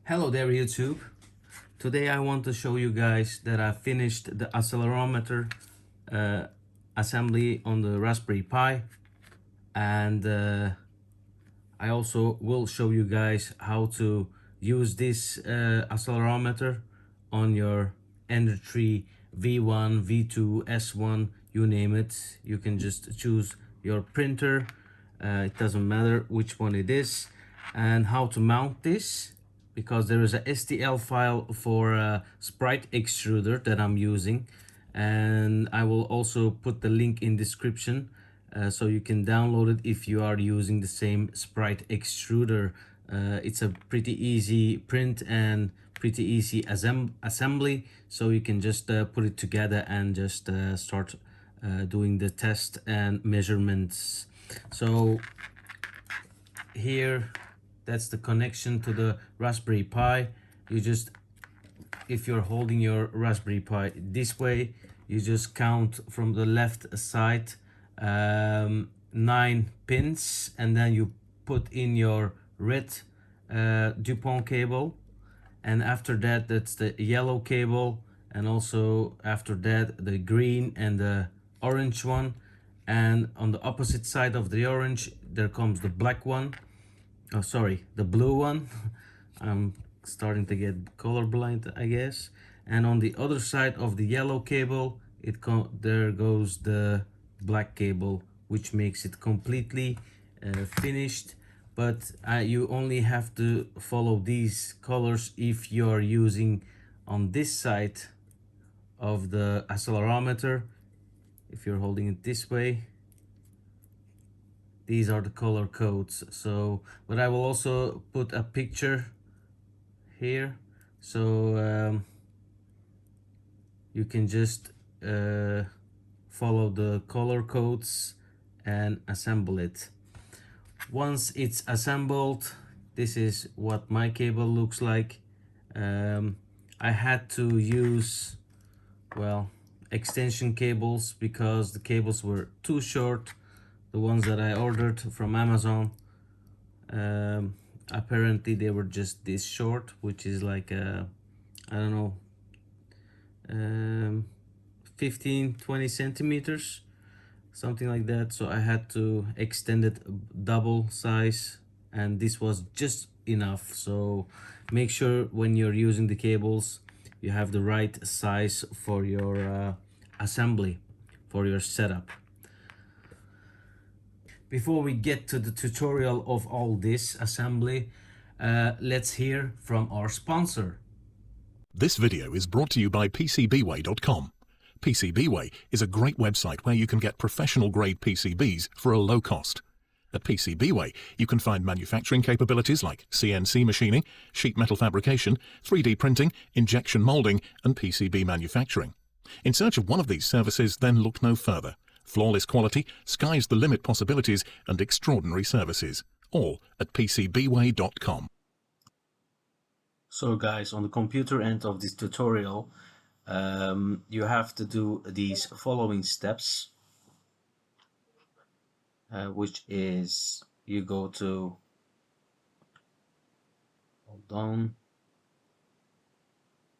Hello there YouTube. Today I want to show you guys that I finished the accelerometer assembly on the Raspberry Pi, and I also will show you guys how to use this accelerometer on your Ender 3 V1, V2, S1, you name it. You can just choose your printer, it doesn't matter which one it is, and how to mount this, because there is a STL file for a sprite extruder that I'm using, and I will also put the link in description so you can download it if you are using the same sprite extruder. It's a pretty easy print and pretty easy assembly, so you can just put it together and just start doing the test and measurements. So here, that's the connection to the Raspberry Pi. You just, if you're holding your Raspberry Pi this way, you just count from the left side 9 pins, and then you put in your red DuPont cable, and after that that's the yellow cable, and also after that the green and the orange one, and on the opposite side of the orange there comes the black one. Oh, sorry, the blue one. I'm starting to get colorblind, I guess. And on the other side of the yellow cable, there goes the black cable, which makes it completely finished. But you only have to follow these colors if you're using on this side of the accelerometer. If you're holding it this way, these are the color codes. So, but I will also put a picture here, so you can just follow the color codes and assemble it. Once it's assembled, this is what my cable looks like. I had to use, well, extension cables because the cables were too short. The ones that I ordered from Amazon, apparently they were just this short, which is like I don't know, 15-20 centimeters, something like that. So I had to extend it double size, and this was just enough. So make sure when you're using the cables you have the right size for your assembly, for your setup. Before we get to the tutorial of all this assembly, let's hear from our sponsor. This video is brought to you by PCBWay.com. PCBWay is a great website where you can get professional-grade PCBs for a low cost. At PCBWay, you can find manufacturing capabilities like CNC machining, sheet metal fabrication, 3D printing, injection molding, and PCB manufacturing. In search of one of these services, then look no further. Flawless quality, sky's the limit possibilities, and extraordinary services. All at PCBWay.com. So guys, on the computer end of this tutorial, you have to do these following steps, which is you go to, hold on,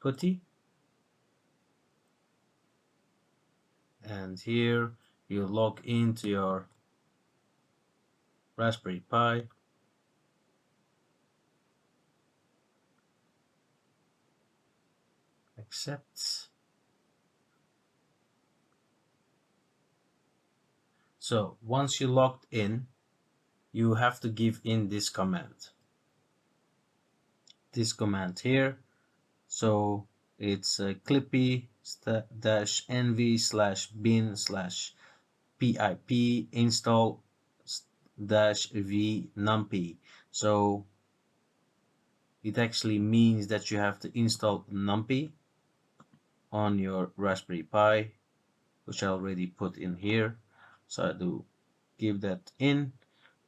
putty, and here you log into your Raspberry Pi. Accept. So once you logged in, you have to give in this command. This command here. So it's clippy -nv/bin/pip install -v numpy. So it actually means that you have to install numpy on your Raspberry Pi, which I already put in here. So I do give that in.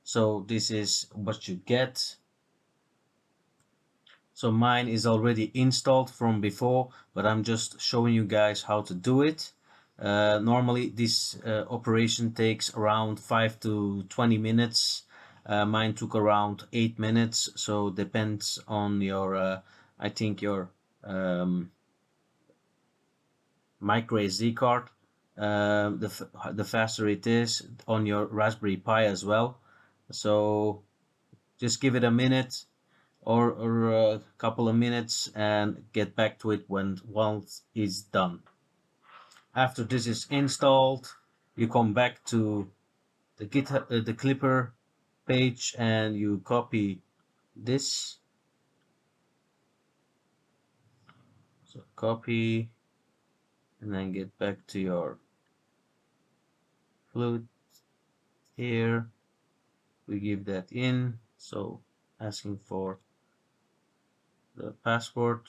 So this is what you get. So mine is already installed from before, but I'm just showing you guys how to do it. Normally this operation takes around 5 to 20 minutes, Mine took around 8 minutes, so depends on your I think your micro SD card. The faster it is on your Raspberry Pi as well. So just give it a minute or a couple of minutes and get back to it once it's done. After this is installed, you come back to the GitHub, the Clipper page, and you copy this. So copy, and then get back to your flute here. We give that in, so asking for the password.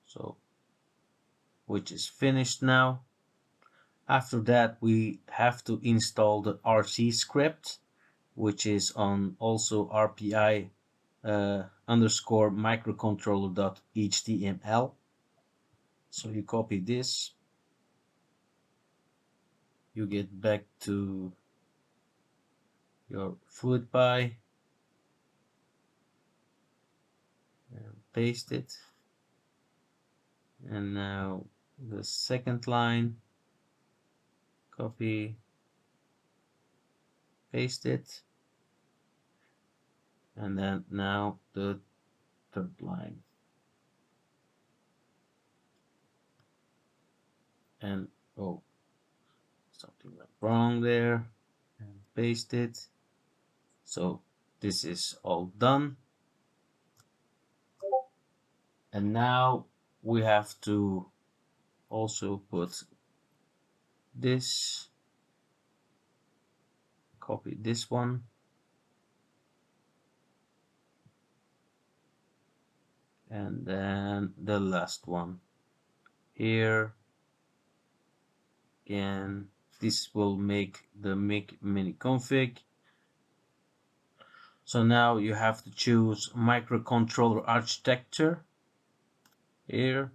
So which is finished now. After that, we have to install the RC script, which is on also RPI underscore microcontroller.html. So you copy this, you get back to your Fluid Pi and paste it. And now the second line, copy, paste it, and then now the third line. And oh, something went wrong there, and paste it. So this is all done. And now we have to also put this, copy this one, and then the last one here. Again, this will make the mini config. So now you have to choose microcontroller architecture here.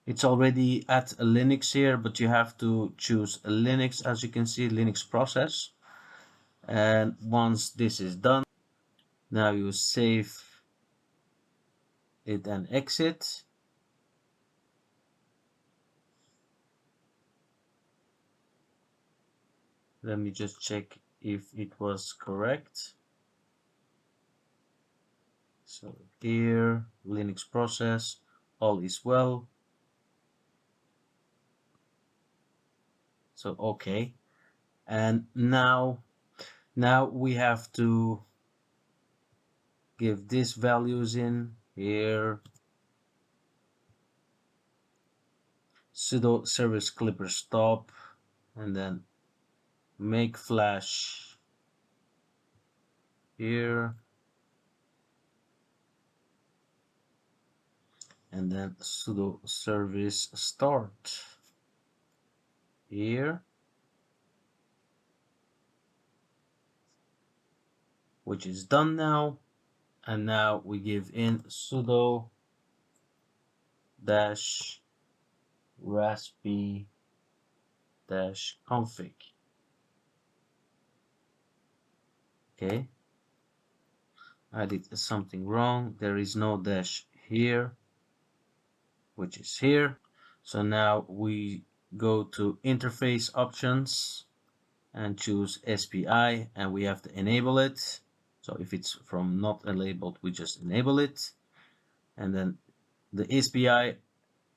It's already at a Linux here, but you have to choose a Linux, as you can see, Linux process. And once this is done, now you save it and exit. Let me just check if it was correct. So here, Linux process, all is well. So okay, and now we have to give these values in here. Sudo service clipper stop, and then make flash here, and then sudo service start here, which is done now. And now we give in sudo dash raspi dash config. Okay, I did something wrong. There is no dash here, which is here. So now we go to interface options and choose SPI, and we have to enable it. So if it's from not enabled, we just enable it. And then the SPI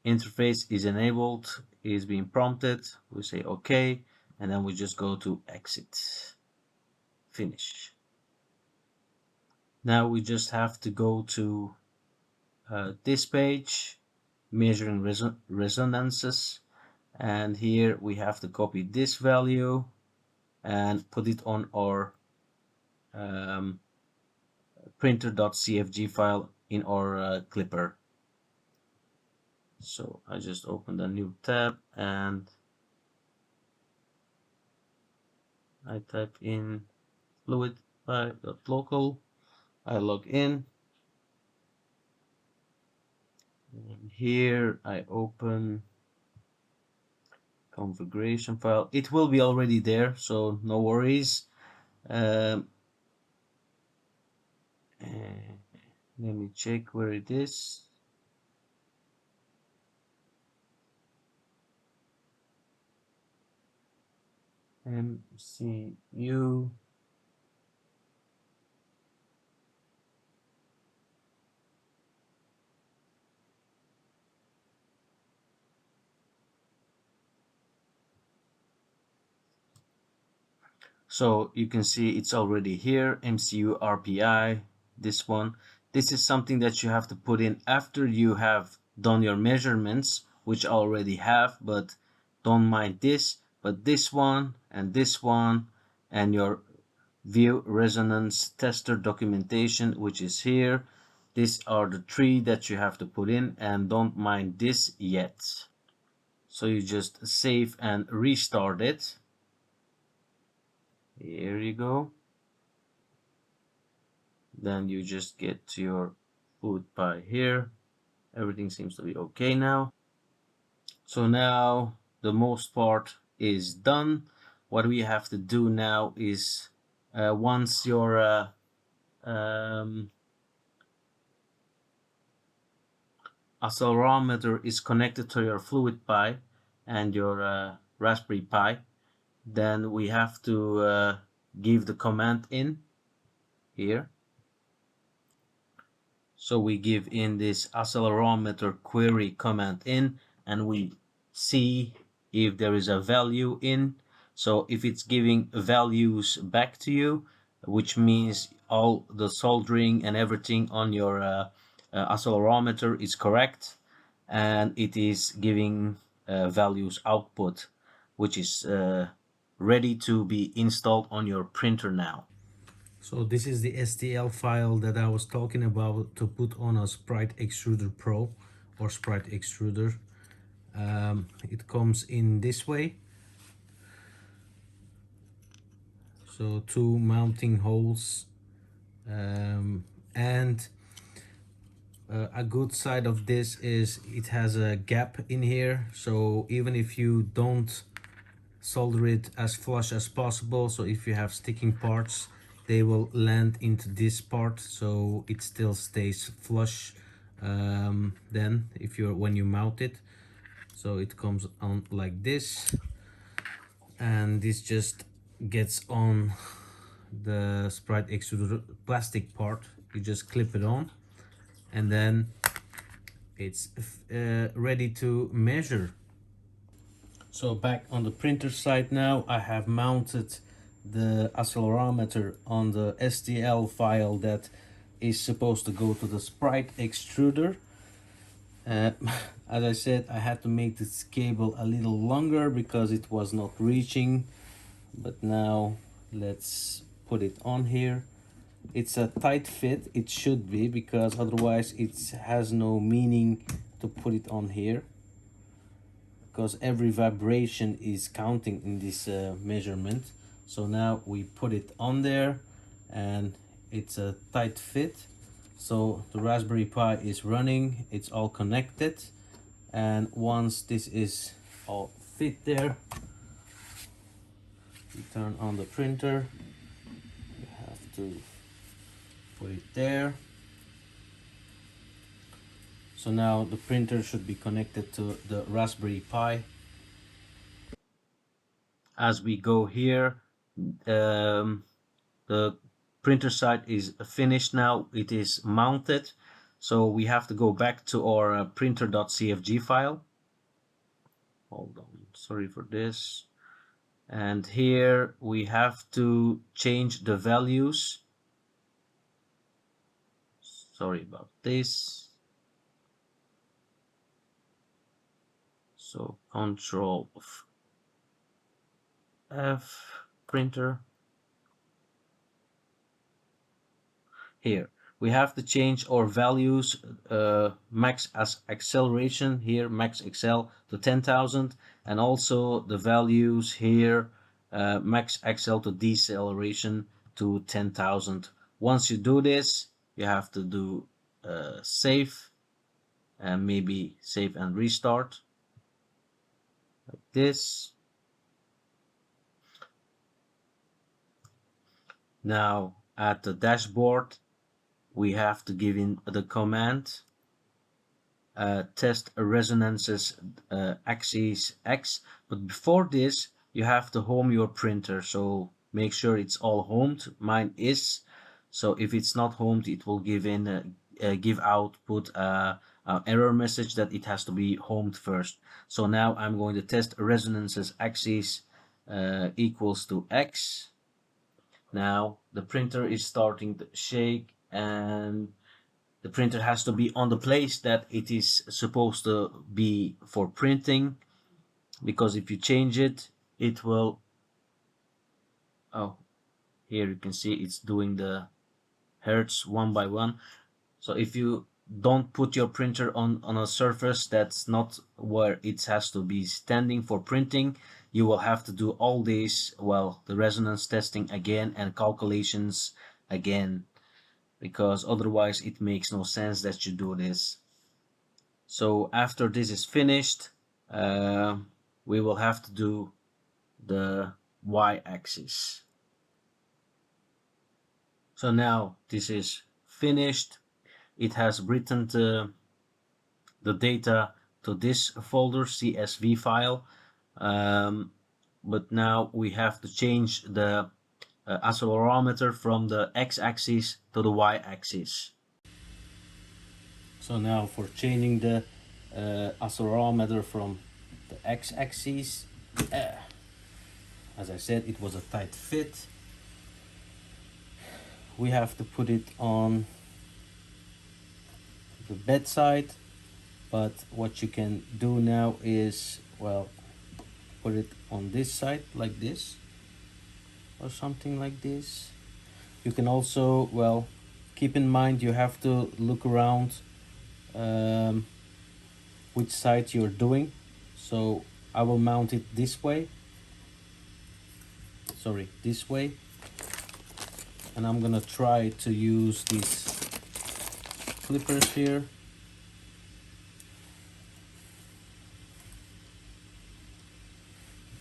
interface is enabled, is being prompted. We say OK, and then we just go to exit, finish. Now we just have to go to this page, measuring resonances, and here we have to copy this value and put it on our printer.cfg file in our Clipper. So I just opened a new tab and I type in fluidpi.local. I log in. And here I open configuration file. It will be already there, so no worries. Um, let me check where it is. MCU. So you can see it's already here, MCU RPI, this one. This is something that you have to put in after you have done your measurements, which I already have, but don't mind this. But this one, and your view resonance tester documentation, which is here. These are the three that you have to put in, and don't mind this yet. So you just save and restart it. Here you go. Then you just get to your food pie here. Everything seems to be okay now. So now the most part is done. What we have to do now is once your accelerometer is connected to your fluid pi and your Raspberry Pi, then we have to give the command in here. So we give in this accelerometer query command in, and we see if there is a value in. So if it's giving values back to you, which means all the soldering and everything on your accelerometer is correct, and it is giving values output, which is ready to be installed on your printer now. So this is the STL file that I was talking about to put on a Sprite Extruder Pro or Sprite Extruder. It comes in this way. So two mounting holes, and a good side of this is it has a gap in here. So even if you don't solder it as flush as possible, so if you have sticking parts, they will land into this part, so it still stays flush then when you mount it. So it comes on like this, and this just gets on the Sprite extruder plastic part. You just clip it on, and then it's ready to measure. So back on the printer side now, I have mounted the accelerometer on the STL file that is supposed to go to the Sprite extruder. As I said, I had to make this cable a little longer because it was not reaching, but now let's put it on here. It's a tight fit, it should be, because otherwise it has no meaning to put it on here, because every vibration is counting in this measurement. So now we put it on there, and it's a tight fit. So the Raspberry Pi is running, it's all connected, and once this is all fit there, we turn on the printer. You have to put it there. So now the printer should be connected to the Raspberry Pi. As we go here, the printer side is finished now. It is mounted. So we have to go back to our printer.cfg file. Hold on, sorry for this. And here we have to change the values. Sorry about this. So Control F, printer. Here we have to change our values, max as acceleration here, max accel to 10,000, and also the values here, max accel to deceleration to 10,000. Once you do this, you have to do save, and maybe save and restart. like this. Now at the dashboard we have to give in the command test resonances axis X, but before this you have to home your printer, so make sure it's all homed. Mine is, so if it's not homed it will give output an error message that it has to be homed first. So now I'm going to test resonances axis equals to X. Now the printer is starting to shake, and the printer has to be on the place that it is supposed to be for printing, because if you change it, it will, oh, here you can see it's doing the hertz one by one. So if you don't put your printer on a surface that's not where it has to be standing for printing, you will have to do all these, well, the resonance testing again and calculations again, because otherwise it makes no sense that you do this. So after this is finished, uh, we will have to do the y-axis. So now this is finished. It has written the data to this folder, CSV file, but now we have to change the accelerometer from the x-axis to the y-axis. So now for changing the accelerometer from the x-axis, as I said, it was a tight fit. We have to put it on the bedside, but what you can do now is, well, put it on this side like this or something like this. You can also, well, keep in mind you have to look around which side you're doing. So I will mount it this way, sorry, this way, and I'm gonna try to use these clippers here.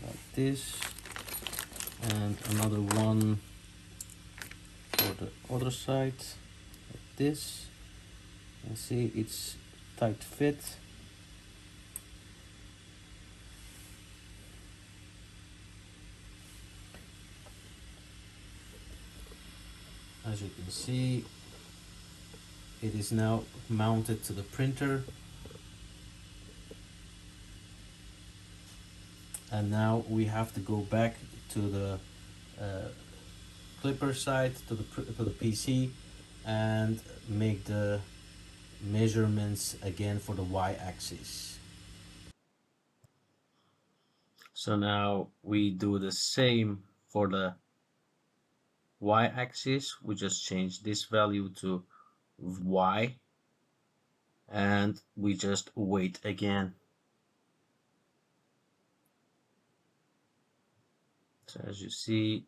Like this, and another one for the other side, like this. And see, it's tight fit. As you can see, it is now mounted to the printer, and now we have to go back to the clipper side, to the PC, and make the measurements again for the y-axis. So now we do the same for the y-axis. We just change this value to y, and we just wait again. So as you see,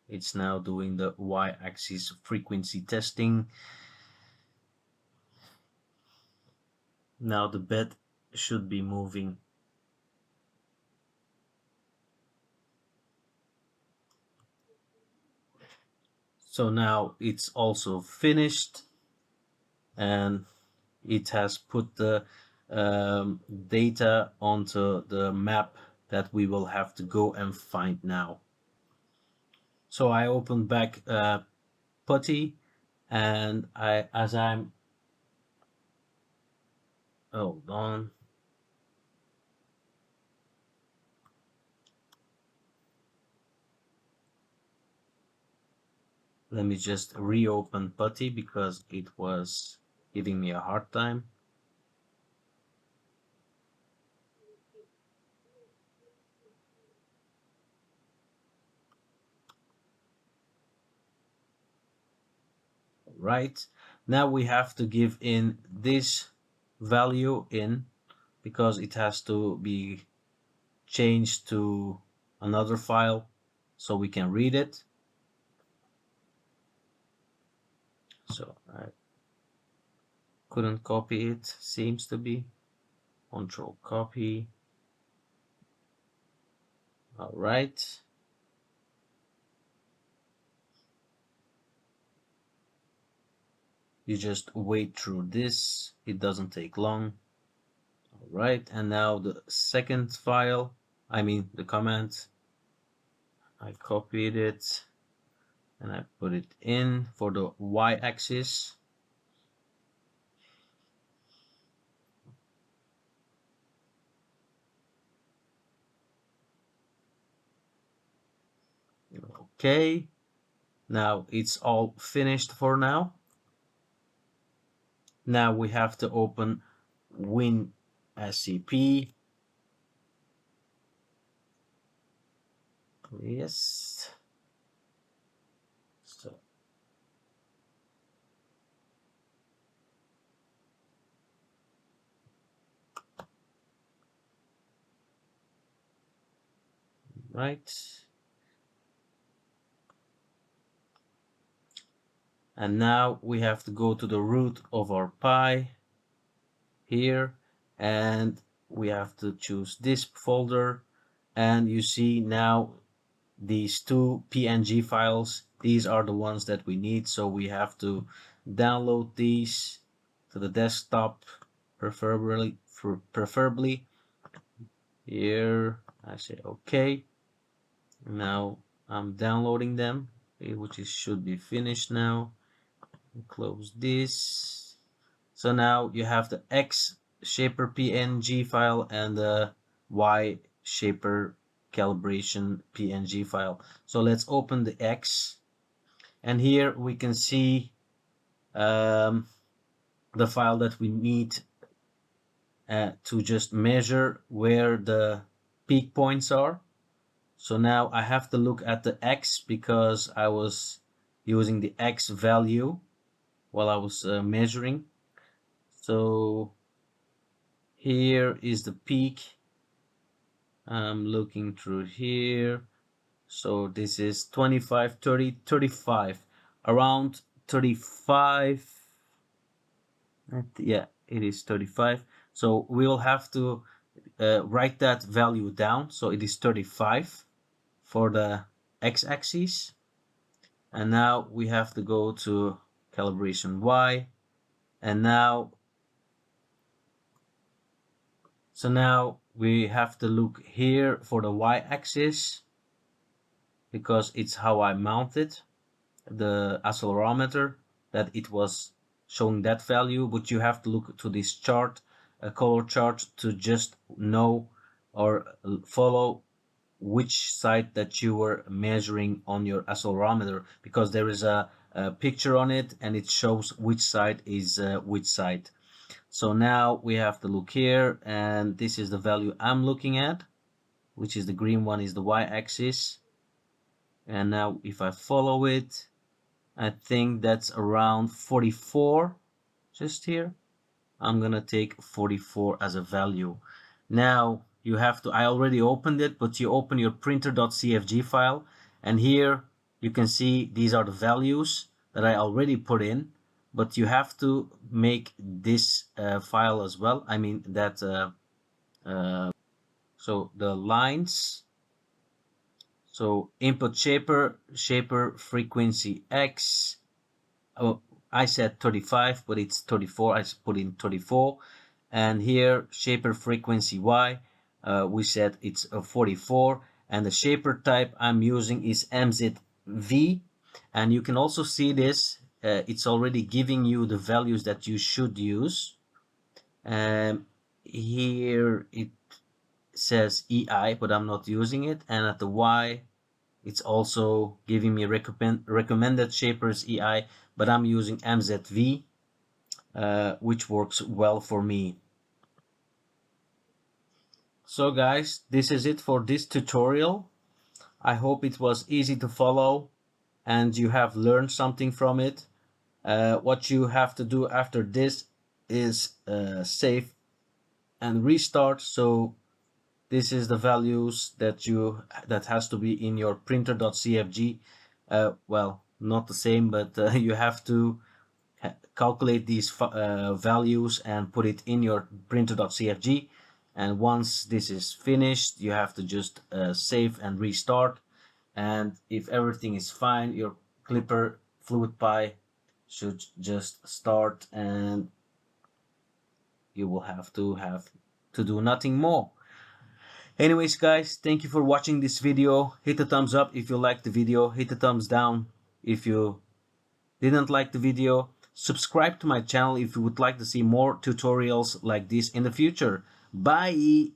it's now doing the y-axis frequency testing. Now the bed should be moving. So now it's also finished, and it has put the data onto the map that we will have to go and find now. So I opened back Putty, and as I'm, hold on, let me just reopen Putty because it was giving me a hard time. Right, now we have to give in this value in, because it has to be changed to another file so we can read it. So I couldn't copy it, seems to be. Control copy. All right. You just wait through this. It doesn't take long. All right. And now the second file, I mean the command, I copied it and I put it in for the y-axis. Okay, now it's all finished for now. Now we have to open WinSCP. Yes. So right. And now we have to go to the root of our Pi here, and we have to choose this folder. And you see now these two PNG files, these are the ones that we need, so we have to download these to the desktop, preferably here. I say okay. Now I'm downloading them, which should be finished now. Close this. So now you have the X shaper PNG file and the Y shaper calibration PNG file. So let's open the X, and here we can see the file that we need to just measure where the peak points are. So now I have to look at the X because I was using the X value while I was measuring. So here is the peak. I'm looking through here. So this is 25, 30, 35, around 35. Yeah, it is 35. So we'll have to write that value down. So it is 35 for the x-axis. And now we have to go to calibration Y. And now, so now we have to look here for the y-axis because it's how I mounted the accelerometer, that it was showing that value. But you have to look to this chart, a color chart, to just know or follow which side that you were measuring on your accelerometer, because there is a picture on it and it shows which side is which side. So now we have to look here, and this is the value I'm looking at, which is the green one, is the y-axis. And now if I follow it, I think that's around 44, just here. I'm gonna take 44 as a value. Now you have to, I already opened it, but you open your printer.cfg file, and here you can see these are the values that I already put in, but you have to make this file as well. I mean that so the lines, so input shaper frequency X. Oh, I said 35, but it's 34. I put in 34. And here shaper frequency Y, we said it's 44. And the shaper type I'm using is MZV. And you can also see this, it's already giving you the values that you should use. Here it says EI, but I'm not using it. And at the Y, it's also giving me recommended shapers EI, but I'm using MZV, which works well for me. So guys, this is it for this tutorial. I hope it was easy to follow and you have learned something from it. What you have to do after this is save and restart. So this is the values that has to be in your printer.cfg. Well, not the same, but you have to calculate these values and put it in your printer.cfg. and once this is finished you have to just save and restart, and if everything is fine your clipper fluid pi should just start and you will have to do nothing more. Anyways guys, thank you for watching this video. Hit the thumbs up if you liked the video, hit the thumbs down if you didn't like the video. Subscribe to my channel if you would like to see more tutorials like this in the future. Bye!